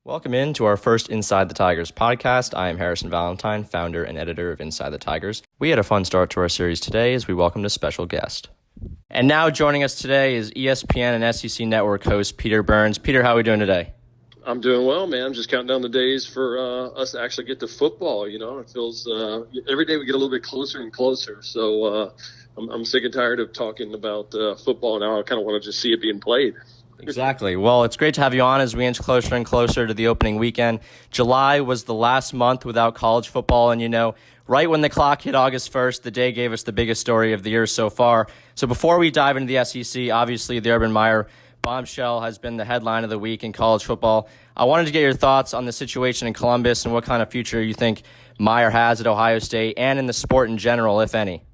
Welcome in to our first Inside the Tigers podcast. I am Harrison Valentine, founder and editor of Inside the Tigers. We had a fun start to our series today as we welcomed a special guest. And now joining us today is ESPN and SEC Network host Peter Burns. Peter, how are we doing today? I'm doing well, man. I'm just counting down the days for us to actually get to football. You know, it feels every day we get a little bit closer and closer. So I'm sick and tired of talking about football now. I kind of want to just see it being played. Exactly. Well, it's great to have you on as we inch closer and closer to the opening weekend. July was the last month without college football, and right when the clock hit August 1st, the day gave us the biggest story of the year so far. So before we dive into the SEC, obviously the Urban Meyer bombshell has been the headline of the week in college football. I wanted to get your thoughts on the situation in Columbus and what kind of future you think Meyer has at Ohio State and in the sport in general, if any.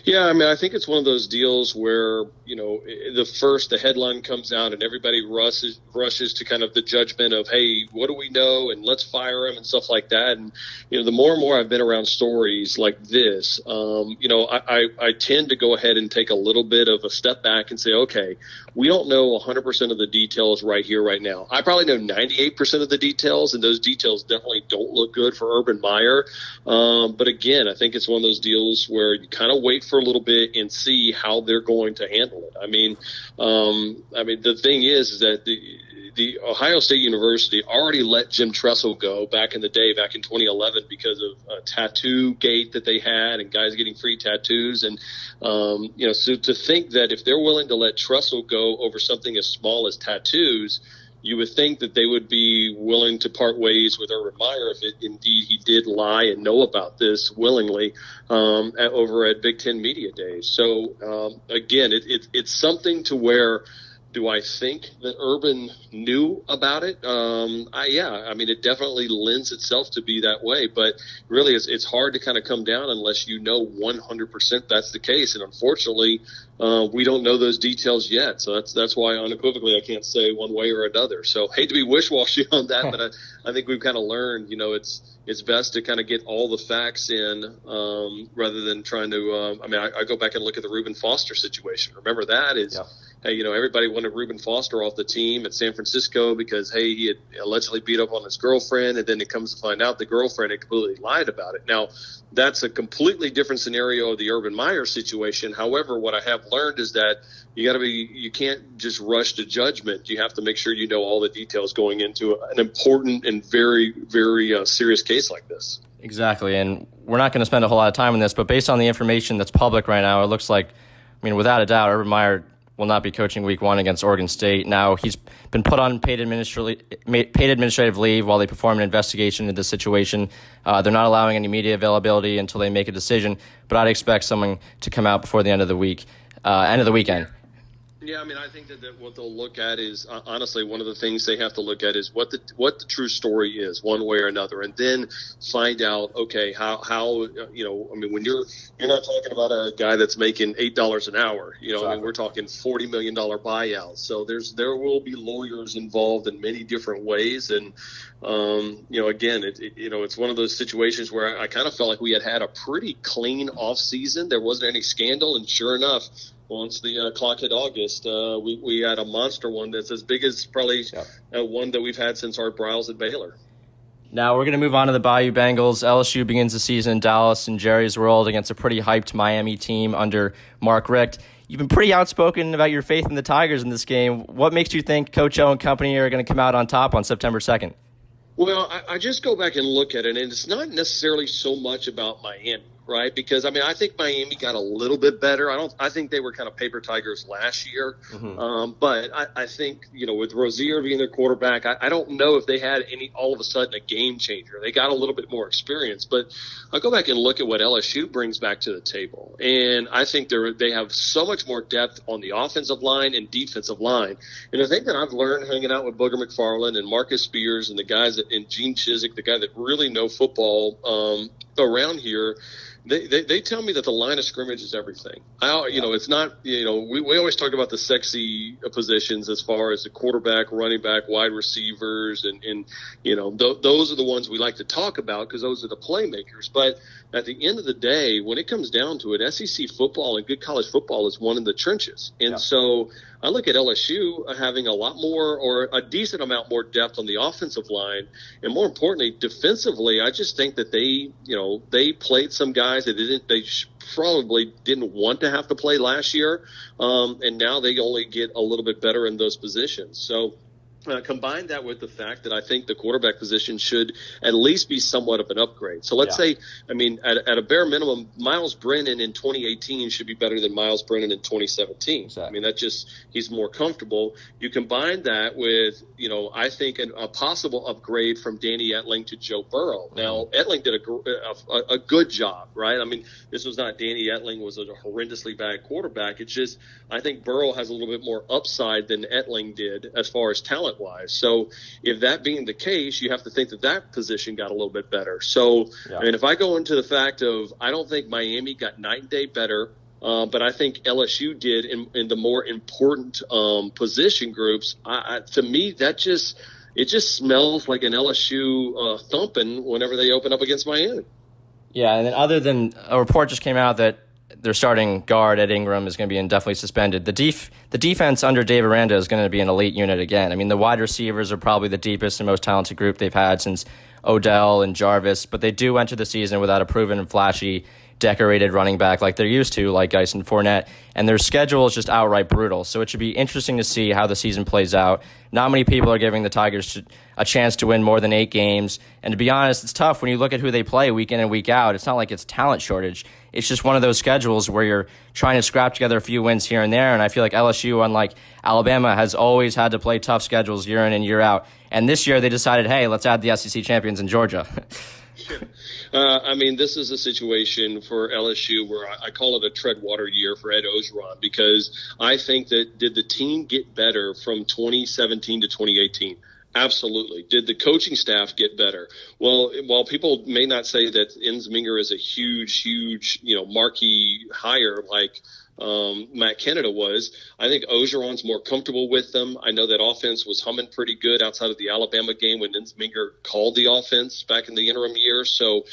Yeah, I mean, I think it's one of those deals where, the headline comes out and everybody rushes to kind of the judgment of, hey, what do we know? And let's fire him and stuff like that. And, the more and more I've been around stories like this, I tend to go ahead and take a little bit of a step back and say, okay, we don't know 100% of the details right here, right now. I probably know 98% of the details, and those details definitely don't look good for Urban Meyer. But again, I think it's one of those deals where you kind of wait for a little bit and see how they're going to handle it. I mean, the thing is that the Ohio State University already let Jim Tressel go back in the day, back in 2011, because of a tattoo gate that they had and guys getting free tattoos. And, so to think that if they're willing to let Tressel go over something as small as tattoos, you would think that they would be willing to part ways with Urban Meyer if indeed he did lie and know about this willingly over at Big Ten Media Days. So, again, it's something to where – do I think that Urban knew about it? It definitely lends itself to be that way. But really, it's hard to kind of come down unless you know 100% that's the case. And unfortunately, we don't know those details yet. So that's why unequivocally I can't say one way or another. So hate to be wish-washy on that, but I think we've kind of learned, it's best to kind of get all the facts in rather than trying to I go back and look at the Reuben Foster situation. Remember that is – Hey, everybody wanted Reuben Foster off the team at San Francisco because, hey, he had allegedly beat up on his girlfriend, and then it comes to find out the girlfriend had completely lied about it. Now, that's a completely different scenario of the Urban Meyer situation. However, what I have learned is that you can't just rush to judgment. You have to make sure you know all the details going into an important and very, very serious case like this. Exactly, and we're not going to spend a whole lot of time on this, but based on the information that's public right now, it looks like, without a doubt, Urban Meyer will not be coaching week 1 against Oregon State. Now, he's been put on paid administrative leave while they perform an investigation into the situation. They're not allowing any media availability until they make a decision, but I'd expect someone to come out before the end of the weekend. Yeah, I think that what they'll look at is, honestly, one of the things they have to look at is what the true story is, one way or another, and then find out, okay, how when you're not talking about a guy that's making $8 an hour, Exactly. We're talking $40 million buyout. So there will be lawyers involved in many different ways, and again, it's one of those situations where I kind of felt like we had a pretty clean off season. There wasn't any scandal, and sure enough, once the clock hit August, we had a monster one that's as big as probably one that we've had since Art Briles at Baylor. Now we're going to move on to the Bayou Bengals. LSU begins the season in Dallas in Jerry's World against a pretty hyped Miami team under Mark Richt. You've been pretty outspoken about your faith in the Tigers in this game. What makes you think Coach O and company are going to come out on top on September 2nd? Well, I just go back and look at it, and it's not necessarily so much about Miami, right? Because, I think Miami got a little bit better. I think they were kind of paper Tigers last year. Mm-hmm. But I think, with Rozier being their quarterback, I don't know if they had all of a sudden a game changer. They got a little bit more experience. But I'll go back and look at what LSU brings back to the table. And I think they have so much more depth on the offensive line and defensive line. And the thing that I've learned hanging out with Booger McFarland and Marcus Spears and the guys and Gene Chizik, the guy that really know football around here, They tell me that the line of scrimmage is everything. It's not, we always talk about the sexy positions as far as the quarterback, running back, wide receivers, and those are the ones we like to talk about because those are the playmakers. But at the end of the day, when it comes down to it, SEC football and good college football is one in the trenches. And so I look at LSU having a lot more or a decent amount more depth on the offensive line. And more importantly, defensively, I just think that they played some guys that they probably didn't want to have to play last year. And now they only get a little bit better in those positions. So, combine that with the fact that I think the quarterback position should at least be somewhat of an upgrade. So let's say, at a bare minimum, Miles Brennan in 2018 should be better than Miles Brennan in 2017. Exactly. He's more comfortable. You combine that with, I think a possible upgrade from Danny Etling to Joe Burrow. Mm-hmm. Now, Etling did a good job, right? This was not Danny Etling was a horrendously bad quarterback. It's just I think Burrow has a little bit more upside than Etling did as far as talent wise. So if that being the case, you have to think that position got a little bit better. So, if I go into the fact of, I don't think Miami got night and day better, but I think LSU did in the more important position groups. To me, it just smells like an LSU thumping whenever they open up against Miami. Yeah, and then other than a report just came out that their starting guard, Ed Ingram, is going to be indefinitely suspended. The defense under Dave Aranda is going to be an elite unit again. The wide receivers are probably the deepest and most talented group they've had since Odell and Jarvis, but they do enter the season without a proven and flashy, decorated running back like they're used to, like Geis and Fournette, and their schedule is just outright brutal. So it should be interesting to see how the season plays out. Not many people are giving the Tigers a chance to win more than 8 games, and to be honest, it's tough when you look at who they play week in and week out. It's not like it's talent shortage. It's just one of those schedules where you're trying to scrap together a few wins here and there, and I feel like LSU, unlike Alabama, has always had to play tough schedules year in and year out. And this year they decided, hey, let's add the SEC champions in Georgia. This is a situation for LSU where I call it a tread water year for Ed Orgeron, because I think that did the team get better from 2017 to 2018? Absolutely. Did the coaching staff get better? Well, while people may not say that Ensminger is a huge, marquee hire like Matt Canada was, I think Orgeron's more comfortable with them. I know that offense was humming pretty good outside of the Alabama game when Ensminger called the offense back in the interim year. So,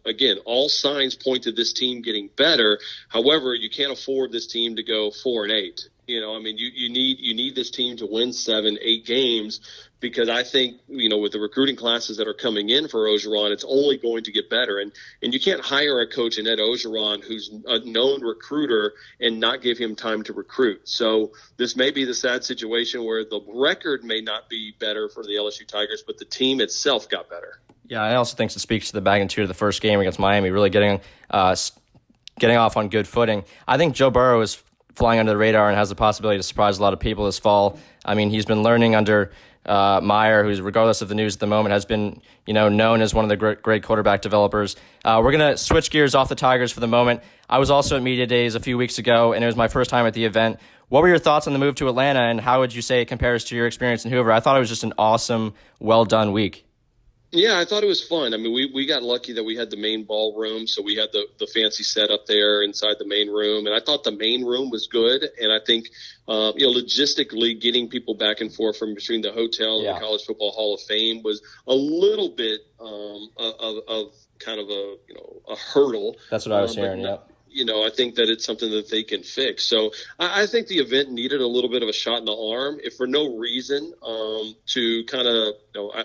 again, all signs point to this team getting better. However, you can't afford this team to go 4-8. You need this team to win 7-8 games, because I think, with the recruiting classes that are coming in for Orgeron, it's only going to get better. And you can't hire a coach in Ed Orgeron who's a known recruiter and not give him time to recruit. So this may be the sad situation where the record may not be better for the LSU Tigers, but the team itself got better. Yeah, I also think it speaks to the magnitude of the first game against Miami, really getting off on good footing. I think Joe Burrow is flying under the radar and has the possibility to surprise a lot of people this fall. He's been learning under Meyer, who's, regardless of the news at the moment, has been known as one of the great quarterback developers. We're going to switch gears off the Tigers for the moment. I was also at Media Days a few weeks ago, and it was my first time at the event. What were your thoughts on the move to Atlanta, and how would you say it compares to your experience in Hoover? I thought it was just an awesome, well-done week. Yeah, I thought it was fun. We got lucky that we had the main ballroom, so we had the fancy setup there inside the main room, and I thought the main room was good. And I think, logistically getting people back and forth from between the hotel and the College Football Hall of Fame was a little bit of kind of a hurdle. That's what I was hearing. Yep. I think that it's something that they can fix. So I think the event needed a little bit of a shot in the arm, if for no reason, to kind of,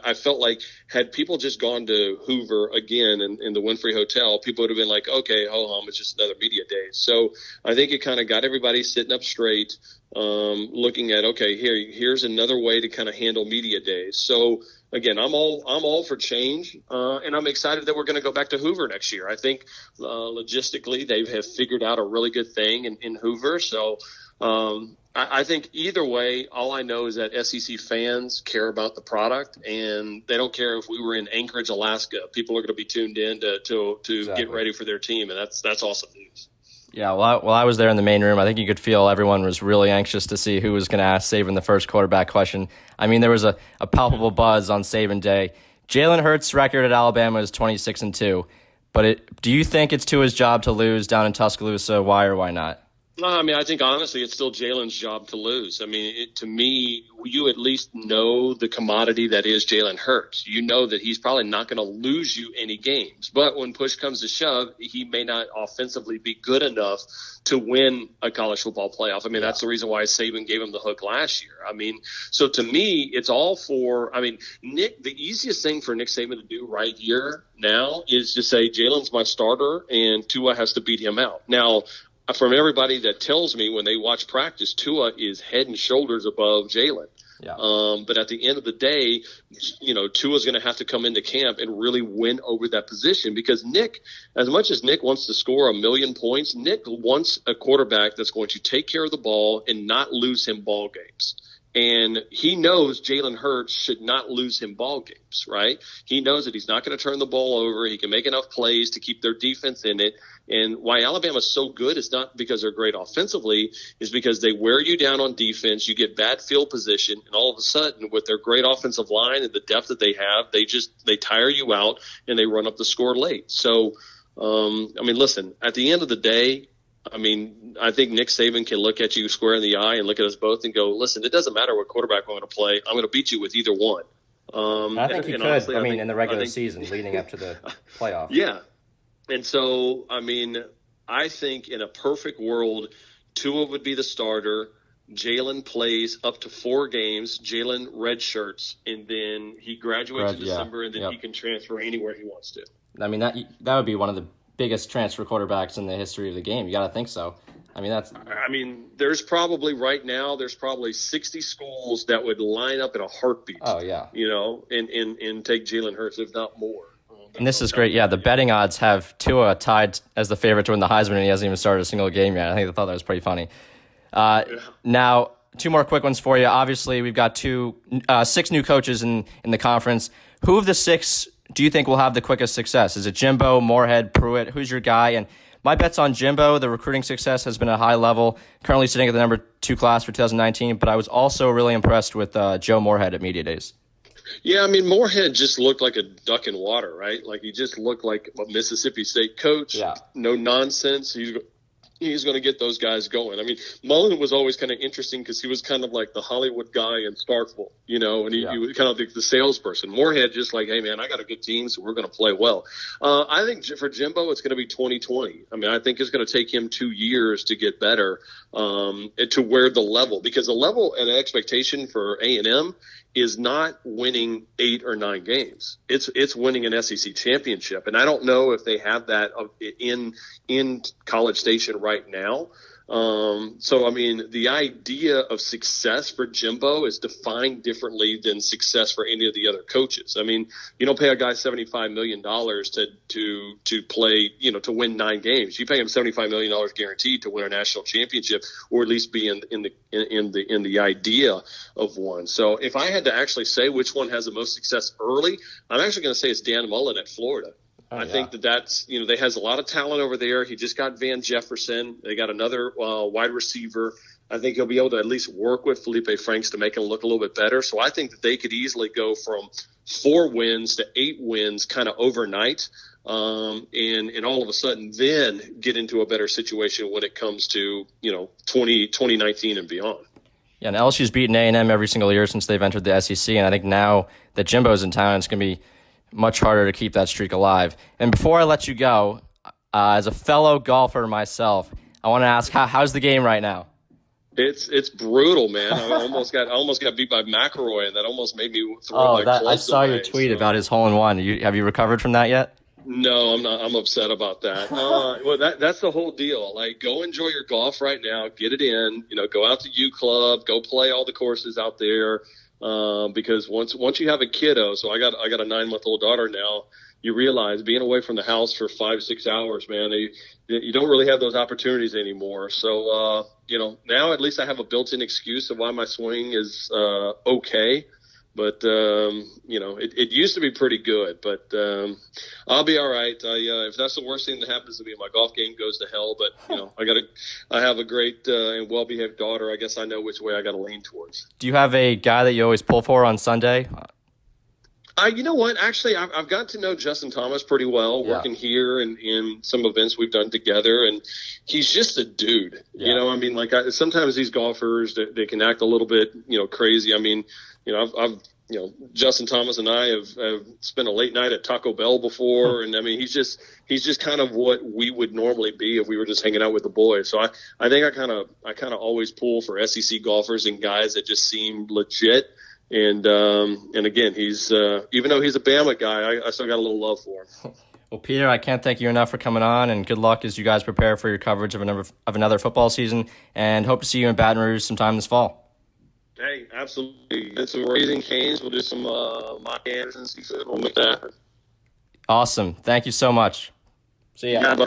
I felt like had people just gone to Hoover again in the Winfrey Hotel, people would have been like, okay, ho-hum, it's just another media day. So I think it kind of got everybody sitting up straight, looking at, okay, here's another way to kind of handle media days. So again, I'm all for change, and I'm excited that we're going to go back to Hoover next year. I think logistically they have figured out a really good thing in Hoover. So I think either way, all I know is that SEC fans care about the product, and they don't care if we were in Anchorage, Alaska. People are going to be tuned in to get ready for their team, and that's awesome news. Yeah, while I was there in the main room, I think you could feel everyone was really anxious to see who was going to ask Saban the first quarterback question. There was a palpable buzz on Saban Day. Jalen Hurts' record at Alabama is 26-2, but do you think it's to his job to lose down in Tuscaloosa? Why or why not? I mean, I think honestly, it's still Jalen's job to lose. I mean, to me, you at least know the commodity that is Jalen Hurts. You know that he's probably not going to lose you any games. But when push comes to shove, he may not offensively be good enough to win a college football playoff. I mean, that's the reason why Saban gave him the hook last year. I mean, so to me, it's all for – I mean, Nick, the easiest thing for Nick Saban to do right here now is to say Jalen's my starter and Tua has to beat him out. Now – from everybody that tells me when they watch practice, Tua is head and shoulders above Jalen. Yeah. But at the end of the day, Tua's going to have to come into camp and really win over that position because Nick, as much as Nick wants to score 1,000,000 points, Nick wants a quarterback that's going to take care of the ball and not lose him ball games. And he knows Jalen Hurts should not lose him ball games, right? He knows that he's not going to turn the ball over. He can make enough plays to keep their defense in it. And why Alabama's so good is not because they're great offensively, is because they wear you down on defense. You get bad field position, and all of a sudden, with their great offensive line and the depth that they have, they tire you out and they run up the score late. So, I mean, listen, at the end of the day, I mean, I think Nick Saban can look at you square in the eye and look at us both and go, listen, it doesn't matter what quarterback I'm going to play. I'm going to beat you with either one. I think he could, honestly, in the regular season leading up to the playoff. Yeah. And so, I mean, I think in a perfect world, Tua would be the starter. Jalen plays up to 4 games. Jalen redshirts, and then he graduates in December, and then he can transfer anywhere he wants to. I mean, that would be one of the biggest transfer quarterbacks in the history of the game. You got to think so. I mean, there's probably 60 schools that would line up in a heartbeat. Oh yeah. And take Jalen Hurts, if not more. And this is great. Yeah, the betting odds have Tua tied as the favorite to win the Heisman, and he hasn't even started a single game yet. I thought that was pretty funny. Now, 2 more quick ones for you. Obviously, we've got 6 new coaches in the conference. Who of the 6 do you think will have the quickest success? Is it Jimbo, Moorhead, Pruitt? Who's your guy? And my bet's on Jimbo. The recruiting success has been at a high level, currently sitting at the number 2 class for 2019, but I was also really impressed with Joe Moorhead at Media Days. Yeah, I mean, Moorhead just looked like a duck in water, right? Like he just looked like a Mississippi State coach. Yeah. No nonsense. He's going to get those guys going. I mean, Mullen was always kind of interesting because he was kind of like the Hollywood guy in Starkville, and he was kind of like the salesperson. Moorhead just like, hey, man, I got a good team, so we're going to play well. I think for Jimbo, it's going to be 2020. I mean, I think it's going to take him 2 years to get better to where the level, because the level and expectation for A&M is not winning 8 or 9 games. It's winning an SEC championship. And I don't know if they have that in College Station right now. So, I mean, the idea of success for Jimbo is defined differently than success for any of the other coaches. I mean, you don't pay a guy $75 million to play, to win 9 games. You pay him $75 million guaranteed to win a national championship, or at least be in the idea of one. So if I had to actually say which one has the most success early, I'm actually going to say it's Dan Mullen at Florida. I think that's, they has a lot of talent over there. He just got Van Jefferson. They got another wide receiver. I think he'll be able to at least work with Felipe Franks to make him look a little bit better. So I think that they could easily go from 4 wins to 8 wins kind of overnight. And all of a sudden then get into a better situation when it comes to, 2019 and beyond. Yeah, and LSU's beaten A&M every single year since they've entered the SEC. And I think now that Jimbo's in town, it's going to be much harder to keep that streak alive. And before I let you go, as a fellow golfer myself, I want to ask, how's the game right now? It's brutal, man. I almost got beat by McElroy, and that almost made me throw my clubs I saw away, your tweet about his hole-in-one. Have you recovered from that yet? No, I'm not. I'm upset about that. Well, that's the whole deal. Like, go enjoy your golf right now. Get it in. Go out to U Club. Go play all the courses out there. Because once you have a kiddo, so I got a 9-month-old daughter now, you realize being away from the house for 5-6 hours, man, you don't really have those opportunities anymore. So, now at least I have a built-in excuse of why my swing is, okay. But, it used to be pretty good, but, I'll be all right. If that's the worst thing that happens to me, my golf game goes to hell, but, I have a great, and well-behaved daughter. I guess I know which way I got to lean towards. Do you have a guy that you always pull for on Sunday? You know what? Actually, I've got to know Justin Thomas pretty well, working here and in some events we've done together, and he's just a dude. Yeah. You know, I mean, like sometimes these golfers they can act a little bit, crazy. I mean, I've Justin Thomas and I have spent a late night at Taco Bell before, and I mean, he's just kind of what we would normally be if we were just hanging out with the boys. So I think I kind of always pull for SEC golfers and guys that just seem legit. And again, he's even though he's a Bama guy, I still got a little love for him. Well, Peter, I can't thank you enough for coming on, and good luck as you guys prepare for your coverage of another football season, and hope to see you in Baton Rouge sometime this fall. Hey, absolutely. Get some Raising Cane's. We'll do some mock Anderson seafood. We'll make that happen. Awesome. Thank you so much. See ya. Yeah,